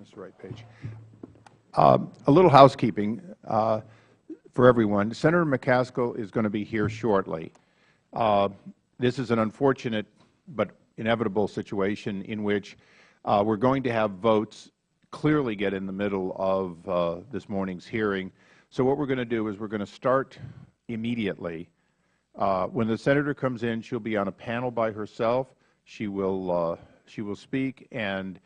this right page. A little housekeeping for everyone. Senator McCaskill is going to be here shortly. This is an unfortunate but inevitable situation in which we're going to have votes clearly get in the middle of this morning's hearing. So what we're going to do is we're going to start immediately. When the Senator comes in, she'll be on a panel by herself. She will speak, and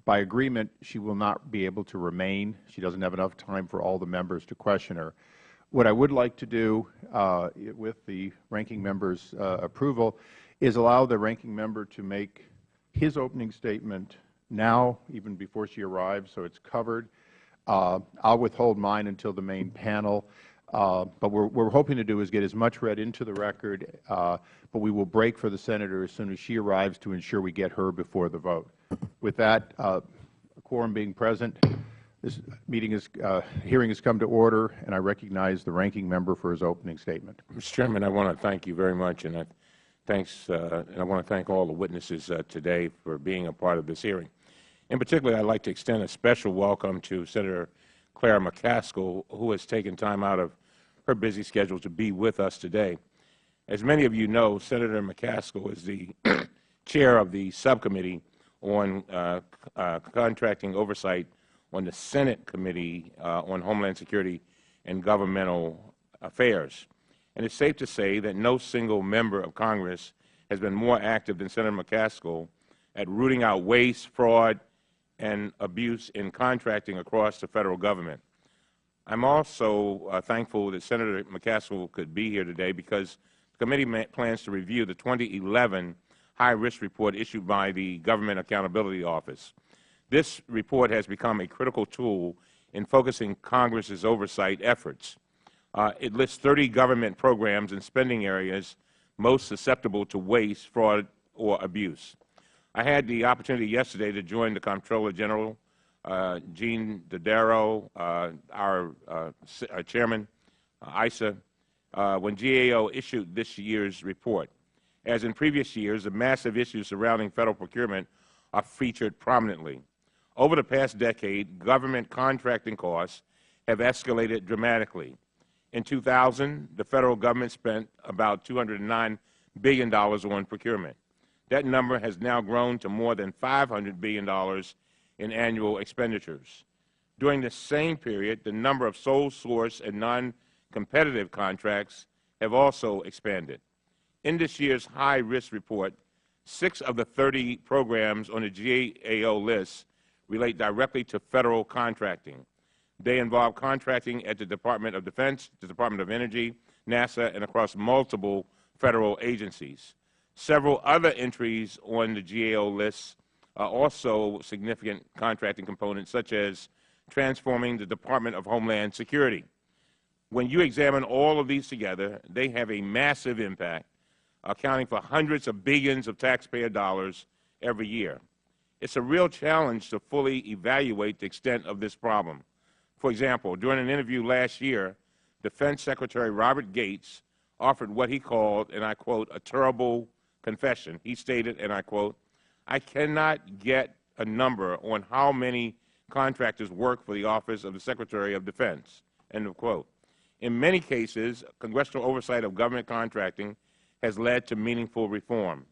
by agreement, she will not be able to remain. She doesn't have enough time for all the members to question her. What I would like to do, with the ranking member's approval, is allow the ranking member to make his opening statement now, even before she arrives, so it's covered. I'll withhold mine until the main panel. But what we're hoping to do is get as much read into the record, but we will break for the Senator as soon as she arrives to ensure we get her before the vote. With that, a quorum being present, this hearing has come to order, and I recognize the ranking member for his opening statement. Mr. Chairman, I want to thank you very much, and I want to thank all the witnesses today for being a part of this hearing. In particular, I'd like to extend a special welcome to Senator Claire McCaskill, who has taken time out of her busy schedule to be with us today. As many of you know, Senator McCaskill is the chair of the subcommittee on contracting oversight on the Senate Committee on Homeland Security and Governmental Affairs. And it's safe to say that no single member of Congress has been more active than Senator McCaskill at rooting out waste, fraud, and abuse in contracting across the Federal Government. I'm also thankful that Senator McCaskill could be here today because the committee plans to review the 2011 high-risk report issued by the Government Accountability Office. This report has become a critical tool in focusing Congress's oversight efforts. It lists 30 government programs and spending areas most susceptible to waste, fraud, or abuse. I had the opportunity yesterday to join the Comptroller General, Gene Dodaro, our Chairman, ISA, when GAO issued this year's report. As in previous years, the massive issues surrounding Federal procurement are featured prominently. Over the past decade, government contracting costs have escalated dramatically. In 2000, the Federal Government spent about $209 billion on procurement. That number has now grown to more than $500 billion in annual expenditures. During the same period, the number of sole source and non-competitive contracts have also expanded. In this year's high-risk report, 6 of the 30 programs on the GAO list relate directly to Federal contracting. They involve contracting at the Department of Defense, the Department of Energy, NASA, and across multiple Federal agencies. Several other entries on the GAO list are also significant contracting components, such as transforming the Department of Homeland Security. When you examine all of these together, they have a massive impact, accounting for hundreds of billions of taxpayer dollars every year. It's a real challenge to fully evaluate the extent of this problem. For example, during an interview last year, Defense Secretary Robert Gates offered what he called, and I quote, a terrible confession. He stated, and I quote, "I cannot get a number on how many contractors work for the Office of the Secretary of Defense," end of quote. In many cases, congressional oversight of government contracting has led to meaningful reform.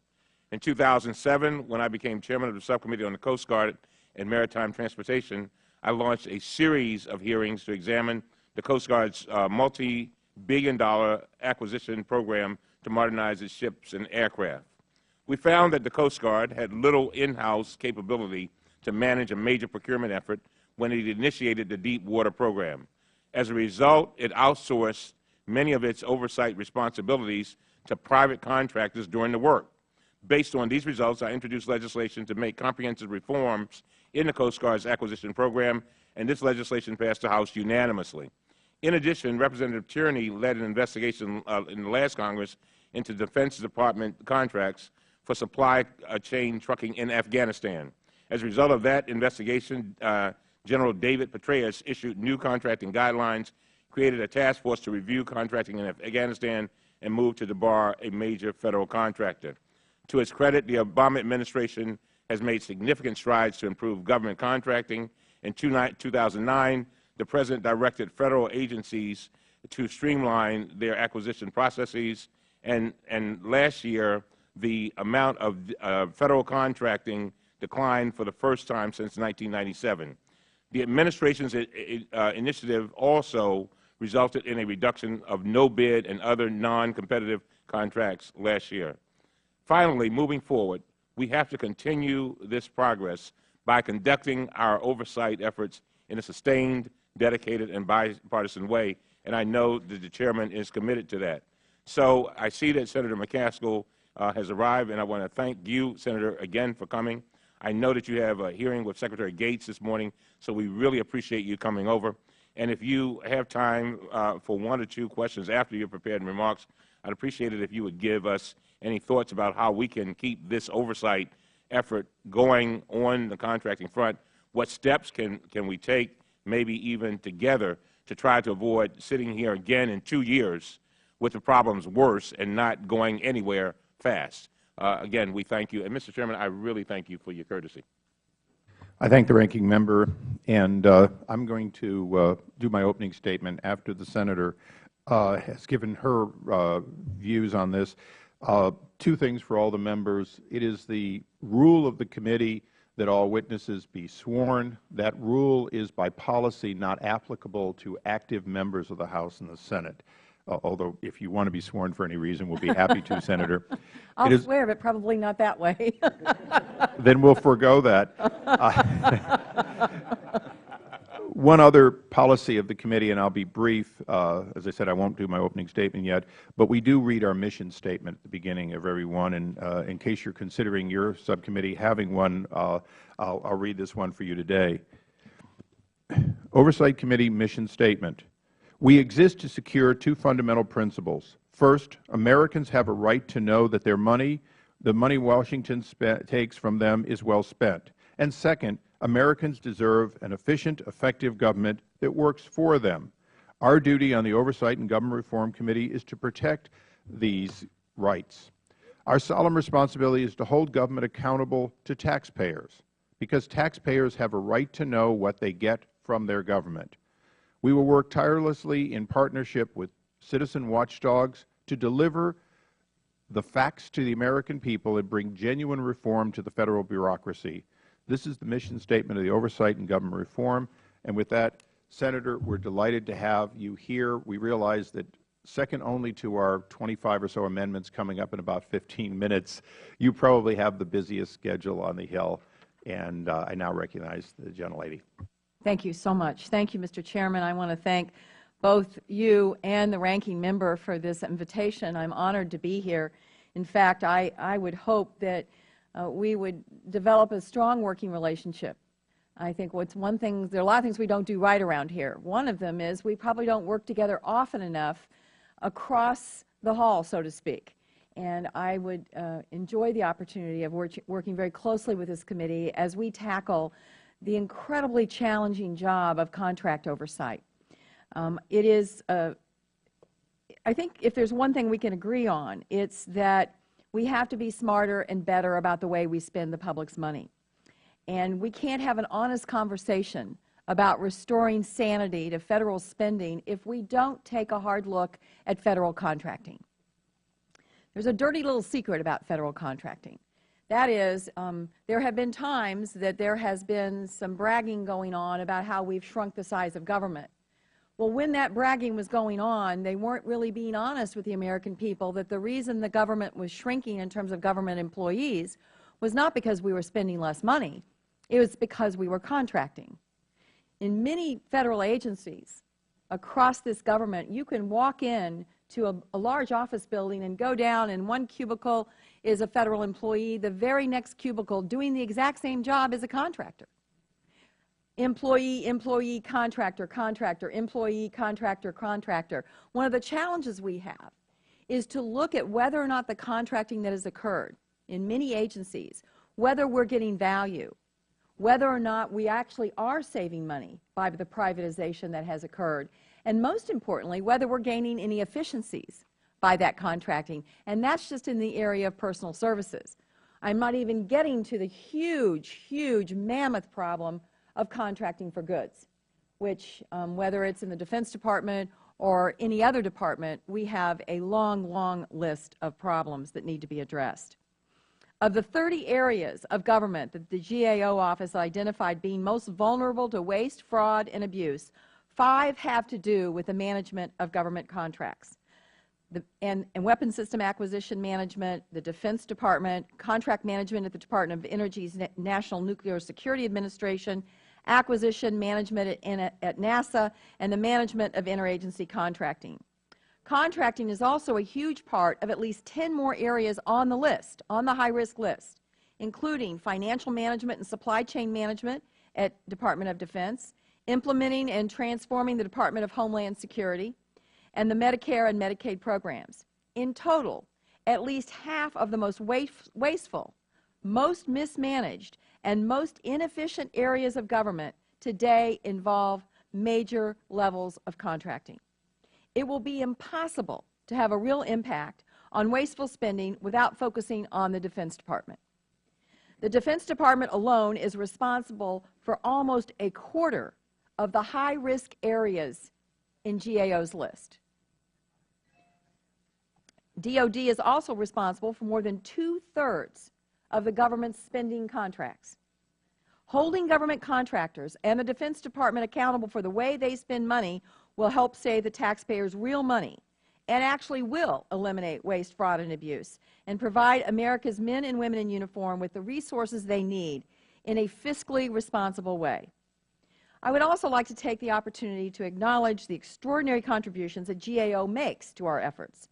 In 2007, when I became chairman of the subcommittee on the Coast Guard and Maritime Transportation, I launched a series of hearings to examine the Coast Guard's multi-billion-dollar acquisition program to modernize its ships and aircraft. We found that the Coast Guard had little in-house capability to manage a major procurement effort when it initiated the Deep Water program. As a result, it outsourced many of its oversight responsibilities to private contractors during the work. Based on these results, I introduced legislation to make comprehensive reforms in the Coast Guard's acquisition program, and this legislation passed the House unanimously. In addition, Representative Tierney led an investigation in the last Congress into Defense Department contracts for supply chain trucking in Afghanistan. As a result of that investigation, General David Petraeus issued new contracting guidelines, created a task force to review contracting in Afghanistan, and moved to debar a major Federal contractor. To its credit, the Obama administration has made significant strides to improve government contracting In 2009, the President directed Federal agencies to streamline their acquisition processes, and last year the amount of Federal contracting declined for the first time since 1997. The Administration's initiative also resulted in a reduction of no-bid and other non-competitive contracts last year. Finally, moving forward, we have to continue this progress by conducting our oversight efforts in a sustained, dedicated, and bipartisan way, and I know that the Chairman is committed to that. So I see that Senator McCaskill has arrived, and I want to thank you, Senator, again for coming. I know that you have a hearing with Secretary Gates this morning, so we really appreciate you coming over. And if you have time for 1 or 2 questions after your prepared remarks, I'd appreciate it if you would give us any thoughts about how we can keep this oversight effort going on the contracting front. What steps can we take, maybe even together, to try to avoid sitting here again in 2 years with the problems worse and not going anywhere fast? Again, we thank you. And, Mr. Chairman, I really thank you for your courtesy. I thank the ranking member, and I'm going to do my opening statement after the Senator has given her views on this. 2 things for all the members. It is the rule of the committee that all witnesses be sworn. That rule is by policy not applicable to active members of the House and the Senate. Although if you want to be sworn for any reason, we'll be happy to, Senator. I'll swear, but probably not that way. Then we'll forego that. One other policy of the committee, and I'll be brief. As I said, I won't do my opening statement yet, but we do read our mission statement at the beginning of every one. And in case you're considering your subcommittee having one, I'll read this one for you today. Oversight Committee Mission Statement. We exist to secure 2 fundamental principles. First, Americans have a right to know that their money, the money Washington takes from them, is well spent. And second, Americans deserve an efficient, effective government that works for them. Our duty on the Oversight and Government Reform Committee is to protect these rights. Our solemn responsibility is to hold government accountable to taxpayers, because taxpayers have a right to know what they get from their government. We will work tirelessly in partnership with citizen watchdogs to deliver the facts to the American people and bring genuine reform to the Federal bureaucracy. This is the mission statement of the Oversight and Government Reform. And with that, Senator, we're delighted to have you here. We realize that second only to our 25 or so amendments coming up in about 15 minutes, you probably have the busiest schedule on the Hill. And I now recognize the gentlelady. Thank you so much. Thank you, Mr. Chairman. I want to thank both you and the ranking member for this invitation. I'm honored to be here. In fact, I would hope that we would develop a strong working relationship. I think there are a lot of things we don't do right around here. One of them is we probably don't work together often enough across the hall, so to speak. And I would enjoy the opportunity of working very closely with this committee as we tackle the incredibly challenging job of contract oversight. It is, I think if there's one thing we can agree on, it's that we have to be smarter and better about the way we spend the public's money. And we can't have an honest conversation about restoring sanity to Federal spending if we don't take a hard look at Federal contracting. There's a dirty little secret about Federal contracting. That is, there have been times that there has been some bragging going on about how we've shrunk the size of government. Well, when that bragging was going on, they weren't really being honest with the American people that the reason the government was shrinking in terms of government employees was not because we were spending less money. It was because we were contracting. In many Federal agencies across this government, you can walk in to a large office building and go down, and one cubicle is a Federal employee, the very next cubicle doing the exact same job as a contractor. Employee, employee, contractor, contractor, employee, contractor, contractor. One of the challenges we have is to look at whether or not the contracting that has occurred in many agencies, whether we're getting value, whether or not we actually are saving money by the privatization that has occurred, and most importantly, whether we're gaining any efficiencies by that contracting. And that's just in the area of personal services. I'm not even getting to the huge, huge mammoth problem of contracting for goods, which, whether it's in the Defense Department or any other department, we have a long, long list of problems that need to be addressed. Of the 30 areas of government that the GAO office identified being most vulnerable to waste, fraud, and abuse, 5 have to do with the management of government contracts. And weapon system acquisition management, the Defense Department, contract management at the Department of Energy's National Nuclear Security Administration, acquisition management at NASA, and the management of interagency contracting. Contracting is also a huge part of at least 10 more areas on the list, on the high-risk list, including financial management and supply chain management at Department of Defense, implementing and transforming the Department of Homeland Security, and the Medicare and Medicaid programs. In total, at least half of the most wasteful, most mismanaged, and most inefficient areas of government today involve major levels of contracting. It will be impossible to have a real impact on wasteful spending without focusing on the Defense Department. The Defense Department alone is responsible for almost a quarter of the high-risk areas in GAO's list. DoD is also responsible for more than 2/3 of the government's spending contracts. Holding government contractors and the Defense Department accountable for the way they spend money will help save the taxpayers real money and actually will eliminate waste, fraud, and abuse and provide America's men and women in uniform with the resources they need in a fiscally responsible way. I would also like to take the opportunity to acknowledge the extraordinary contributions that GAO makes to our efforts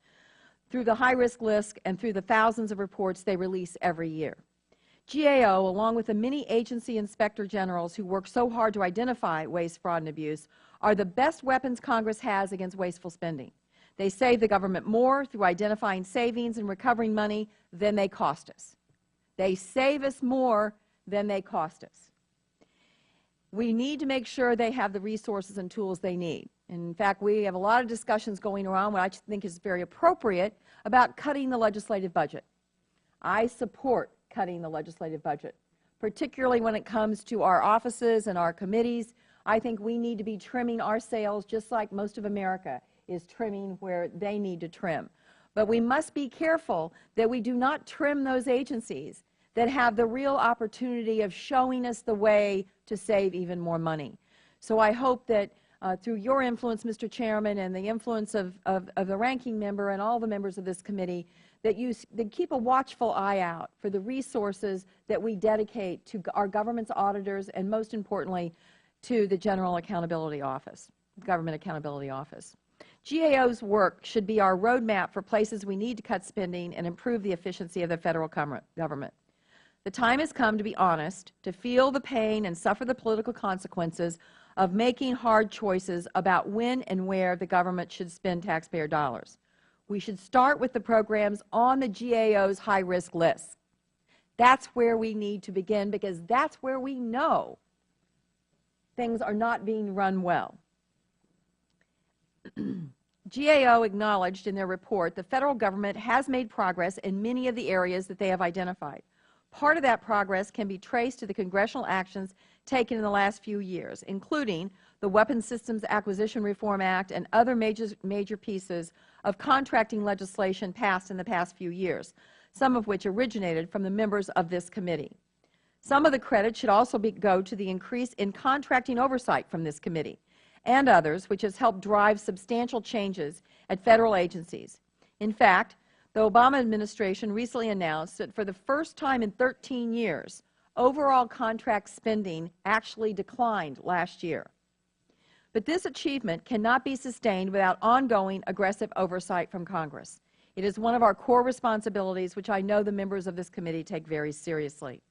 through the high-risk list and through the thousands of reports they release every year. GAO, along with the many agency inspector generals who work so hard to identify waste, fraud, and abuse, are the best weapons Congress has against wasteful spending. They save the government more through identifying savings and recovering money than they cost us. They save us more than they cost us. We need to make sure they have the resources and tools they need. In fact, we have a lot of discussions going around, what I think is very appropriate, about cutting the legislative budget. I support cutting the legislative budget, particularly when it comes to our offices and our committees. I think we need to be trimming our sails just like most of America is trimming where they need to trim. But we must be careful that we do not trim those agencies that have the real opportunity of showing us the way to save even more money. So I hope that through your influence, Mr. Chairman, and the influence of the ranking member and all the members of this committee, that you keep a watchful eye out for the resources that we dedicate to our government's auditors and, most importantly, to the General Accountability Office, Government Accountability Office. GAO's work should be our roadmap for places we need to cut spending and improve the efficiency of the Federal government. The time has come to be honest, to feel the pain and suffer the political consequences of making hard choices about when and where the government should spend taxpayer dollars. We should start with the programs on the GAO's high-risk list. That's where we need to begin, because that's where we know things are not being run well. GAO acknowledged in their report the Federal government has made progress in many of the areas that they have identified. Part of that progress can be traced to the congressional actions taken in the last few years, including the Weapons Systems Acquisition Reform Act and other major pieces of contracting legislation passed in the past few years, some of which originated from the members of this committee. Some of the credit should also go to the increase in contracting oversight from this committee and others, which has helped drive substantial changes at Federal agencies. In fact, the Obama administration recently announced that for the first time in 13 years, overall contract spending actually declined last year. But this achievement cannot be sustained without ongoing aggressive oversight from Congress. It is one of our core responsibilities, which I know the members of this committee take very seriously.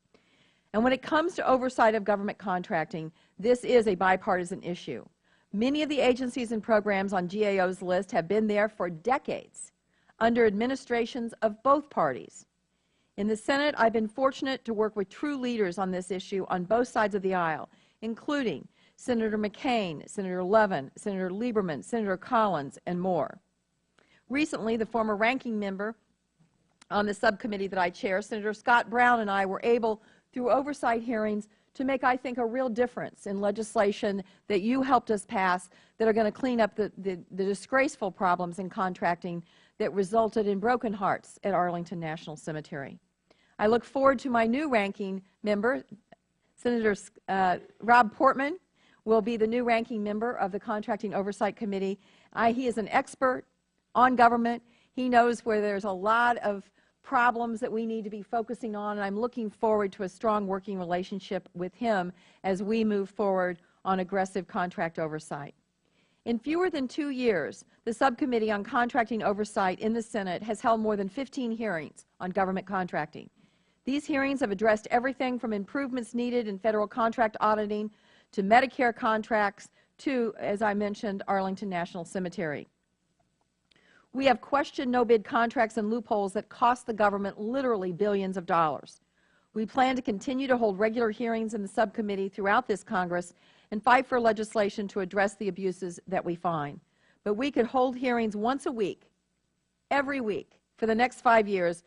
And when it comes to oversight of government contracting, this is a bipartisan issue. Many of the agencies and programs on GAO's list have been there for decades, under administrations of both parties. In the Senate, I've been fortunate to work with true leaders on this issue on both sides of the aisle, including Senator McCain, Senator Levin, Senator Lieberman, Senator Collins, and more. Recently, the former ranking member on the subcommittee that I chair, Senator Scott Brown, and I were able, through oversight hearings, to make, I think, a real difference in legislation that you helped us pass that are going to clean up the disgraceful problems in contracting that resulted in broken hearts at Arlington National Cemetery. I look forward to my new ranking member. Senator Rob Portman will be the new ranking member of the Contracting Oversight Committee. He is an expert on government. He knows where there's a lot of problems that we need to be focusing on, and I'm looking forward to a strong working relationship with him as we move forward on aggressive contract oversight. In fewer than 2 years, the Subcommittee on Contracting Oversight in the Senate has held more than 15 hearings on government contracting. These hearings have addressed everything from improvements needed in federal contract auditing to Medicare contracts to, as I mentioned, Arlington National Cemetery. We have questioned no-bid contracts and loopholes that cost the government literally billions of dollars. We plan to continue to hold regular hearings in the subcommittee throughout this Congress and fight for legislation to address the abuses that we find. But we could hold hearings once a week, every week, for the next 5 years,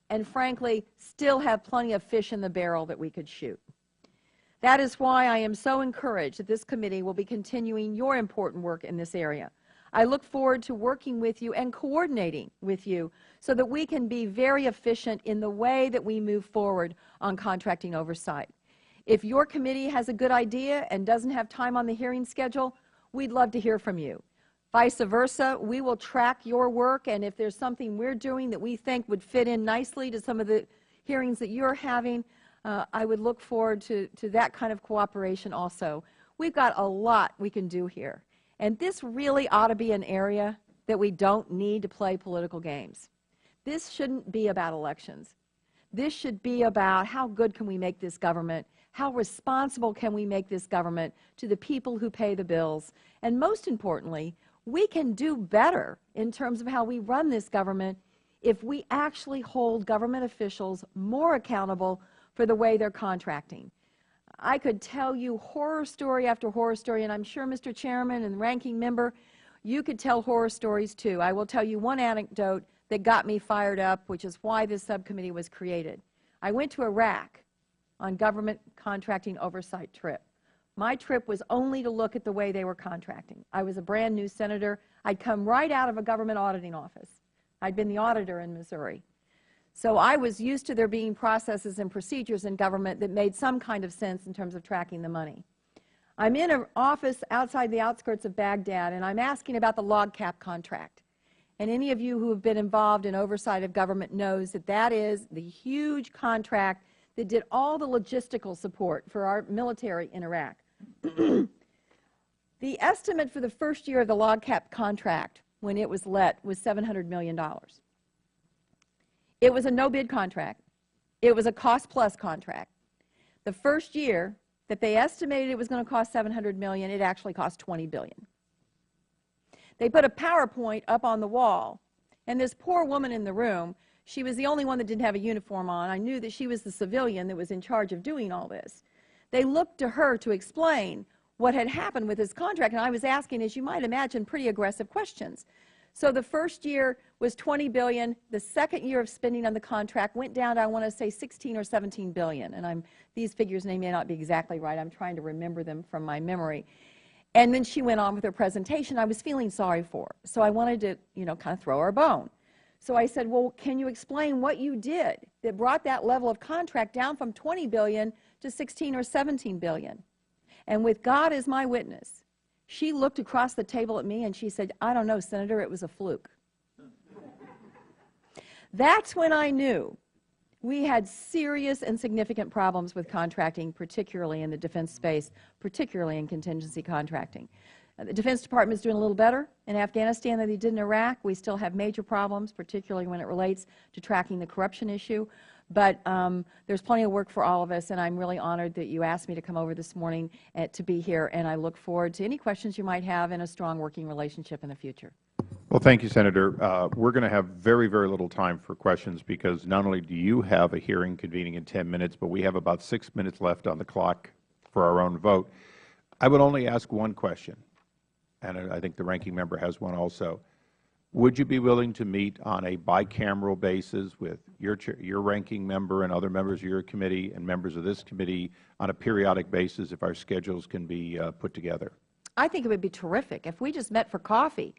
and frankly, still have plenty of fish in the barrel that we could shoot. That is why I am so encouraged that this committee will be continuing your important work in this area. I look forward to working with you and coordinating with you so that we can be very efficient in the way that we move forward on contracting oversight. If your committee has a good idea and doesn't have time on the hearing schedule, we'd love to hear from you. Vice versa, we will track your work, and if there's something we're doing that we think would fit in nicely to some of the hearings that you're having, I would look forward to that kind of cooperation also. We've got a lot we can do here. And this really ought to be an area that we don't need to play political games. This shouldn't be about elections. This should be about how good can we make this government, how responsible can we make this government to the people who pay the bills, and most importantly, we can do better in terms of how we run this government if we actually hold government officials more accountable for the way they're contracting. I could tell you horror story after horror story, and I'm sure, Mr. Chairman and Ranking Member, you could tell horror stories too. I will tell you one anecdote that got me fired up, which is why this subcommittee was created. I went to Iraq on government contracting oversight trip. My trip was only to look at the way they were contracting. I was a brand new senator. I'd come right out of a government auditing office. I'd been the auditor in Missouri. So I was used to there being processes and procedures in government that made some kind of sense in terms of tracking the money. I'm in an office outside the outskirts of Baghdad, and I'm asking about the log cap contract. And any of you who have been involved in oversight of government knows that that is the huge contract that did all the logistical support for our military in Iraq. The estimate for the first year of the log cap contract when it was let was $700 million. It was a no-bid contract. It was a cost-plus contract. The first year that they estimated it was going to cost $700 million, it actually cost $20 billion. They put a PowerPoint up on the wall, and this poor woman in the room, she was the only one that didn't have a uniform on. I knew that she was the civilian that was in charge of doing all this. They looked to her to explain what had happened with this contract, and I was asking, as you might imagine, pretty aggressive questions. So the first year was $20 billion. The second year of spending on the contract went down to, I want to say, $16 or $17 billion. And these figures may not be exactly right. I'm trying to remember them from my memory. And then she went on with her presentation. I was feeling sorry for her. So I wanted to, kind of throw her a bone. So I said, well, can you explain what you did that brought that level of contract down from $20 billion to $16 or $17 billion? And with God as my witness, she looked across the table at me and she said, I don't know, Senator, it was a fluke. That's when I knew we had serious and significant problems with contracting, particularly in the defense space, particularly in contingency contracting. The Defense Department is doing a little better in Afghanistan than they did in Iraq. We still have major problems, particularly when it relates to tracking the corruption issue. But there's plenty of work for all of us, and I'm really honored that you asked me to come over this morning to be here, and I look forward to any questions you might have and a strong working relationship in the future. Well, thank you, Senator. We're going to have very, very little time for questions because not only do you have a hearing convening in 10 minutes, but we have about 6 minutes left on the clock for our own vote. I would only ask one question, and I think the ranking member has one also. would you be willing to meet on a bicameral basis with your ranking member and other members of your committee and members of this committee on a periodic basis if our schedules can be put together? I think it would be terrific if we just met for coffee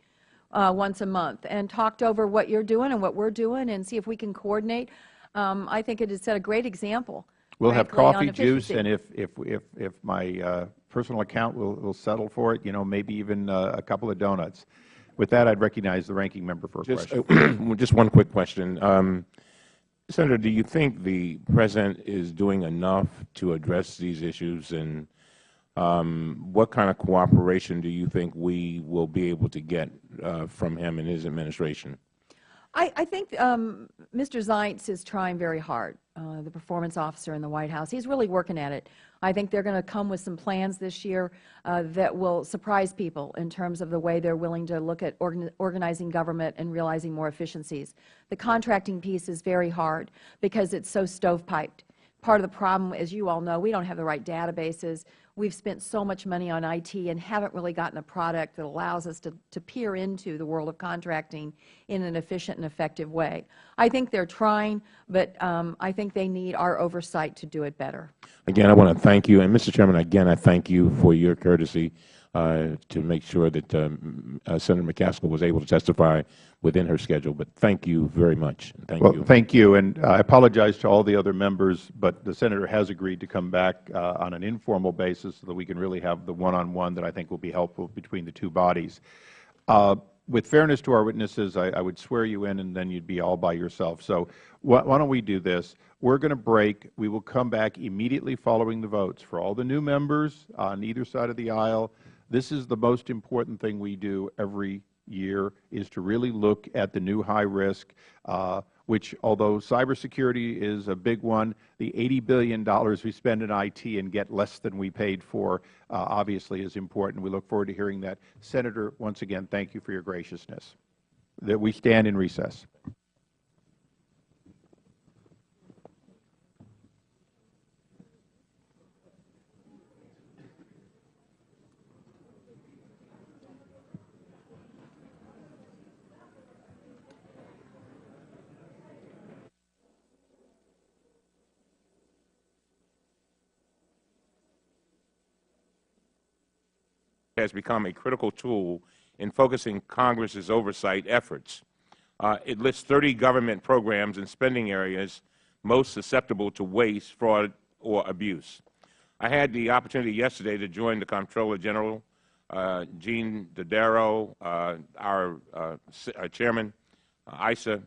once a month and talked over what you're doing and what we're doing and see if we can coordinate. I think it has set a great example. We'll have frankly, on coffee, juice, efficiency. and if my personal account will settle for it, maybe even a couple of donuts. With that, I'd recognize the ranking member for a question. Just one quick question. Senator, do you think the President is doing enough to address these issues, and what kind of cooperation do you think we will be able to get from him and his administration? I think Mr. Zients is trying very hard, the performance officer in the White House. He's really working at it. I think they're going to come with some plans this year that will surprise people in terms of the way they're willing to look at organizing government and realizing more efficiencies. The contracting piece is very hard because it's so stovepiped. Part of the problem, as you all know, we don't have the right databases. We've spent so much money on IT and haven't really gotten a product that allows us to peer into the world of contracting in an efficient and effective way. I think they're trying, but I think they need our oversight to do it better. Again, I want to thank you. And, Mr. Chairman, again, I thank you for your courtesy to make sure that Senator McCaskill was able to testify within her schedule. But thank you very much. Thank you. Thank you. And I apologize to all the other members, but the Senator has agreed to come back on an informal basis so that we can really have the one-on-one that I think will be helpful between the two bodies. With fairness to our witnesses, I would swear you in, and then you'd be all by yourself. So why don't we do this? We're going to break. We will come back immediately following the votes. For all the new members on either side of the aisle, this is the most important thing we do every year, is to really look at the new high risk, which, although cybersecurity is a big one, the $80 billion we spend in IT and get less than we paid for obviously is important. We look forward to hearing that. Senator, once again, thank you for your graciousness. That we stand in recess. Has become a critical tool in focusing Congress's oversight efforts. It lists 30 government programs and spending areas most susceptible to waste, fraud, or abuse. I had the opportunity yesterday to join the Comptroller General, Gene Dodaro, our Chairman, ISA,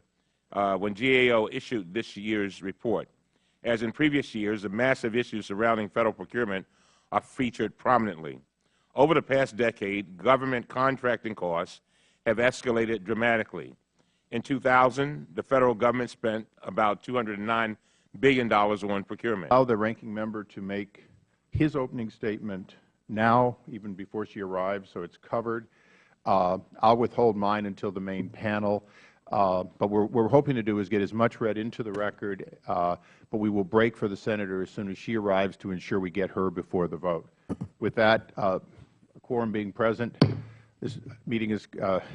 when GAO issued this year's report. As in previous years, the massive issues surrounding Federal procurement are featured prominently. Over the past decade, government contracting costs have escalated dramatically. In 2000, the Federal Government spent about $209 billion on procurement. Allow the ranking member to make his opening statement now, even before she arrives, so it's covered. I'll withhold mine until the main panel. But what we're hoping to do is get as much read into the record, but we will break for the Senator as soon as she arrives to ensure we get her before the vote. With that, a quorum being present, this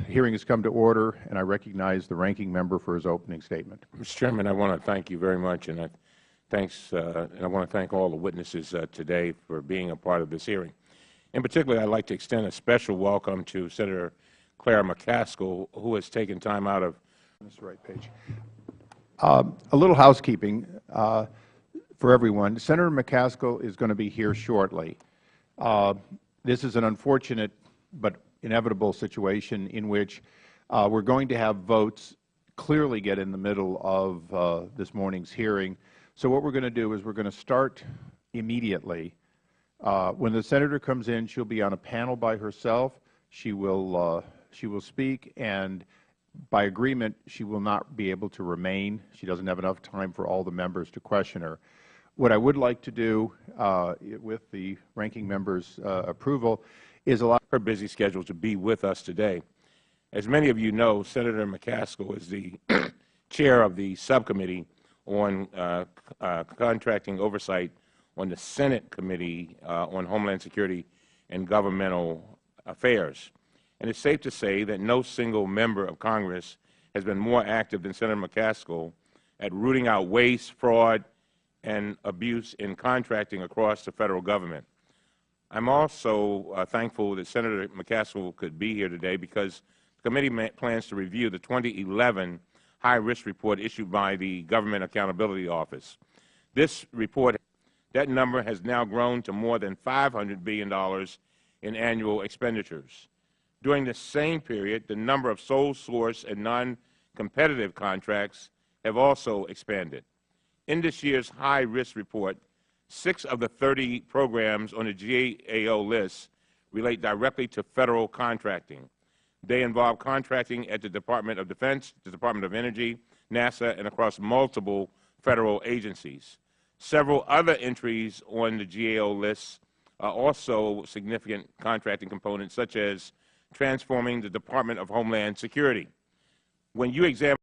hearing has come to order, and I recognize the ranking member for his opening statement. Mr. Chairman, I want to thank you very much, and I want to thank all the witnesses today for being a part of this hearing. In particular, I'd like to extend a special welcome to Senator Claire McCaskill, who has taken time out of this right page. A little housekeeping for everyone. Senator McCaskill is going to be here shortly. This is an unfortunate but inevitable situation in which we're going to have votes clearly get in the middle of this morning's hearing. So what we're going to do is we're going to start immediately. When the Senator comes in, she'll be on a panel by herself. She will speak, and by agreement, she will not be able to remain. She doesn't have enough time for all the members to question her. What I would like to do, with the ranking member's approval, is allow her busy schedule to be with us today. As many of you know, Senator McCaskill is the chair of the subcommittee on contracting oversight on the Senate Committee on Homeland Security and Governmental Affairs. and it's safe to say that no single member of Congress has been more active than Senator McCaskill at rooting out waste, fraud, and abuse in contracting across the Federal Government. I'm also thankful that Senator McCaskill could be here today because the committee plans to review the 2011 high-risk report issued by the Government Accountability Office. This report, that number has now grown to more than $500 billion in annual expenditures. During the same period, the number of sole source and non-competitive contracts have also expanded. In this year's high-risk report, 6 of the 30 programs on the GAO list relate directly to Federal contracting. They involve contracting at the Department of Defense, the Department of Energy, NASA, and across multiple Federal agencies. Several other entries on the GAO list are also significant contracting components, such as transforming the Department of Homeland Security. When you examine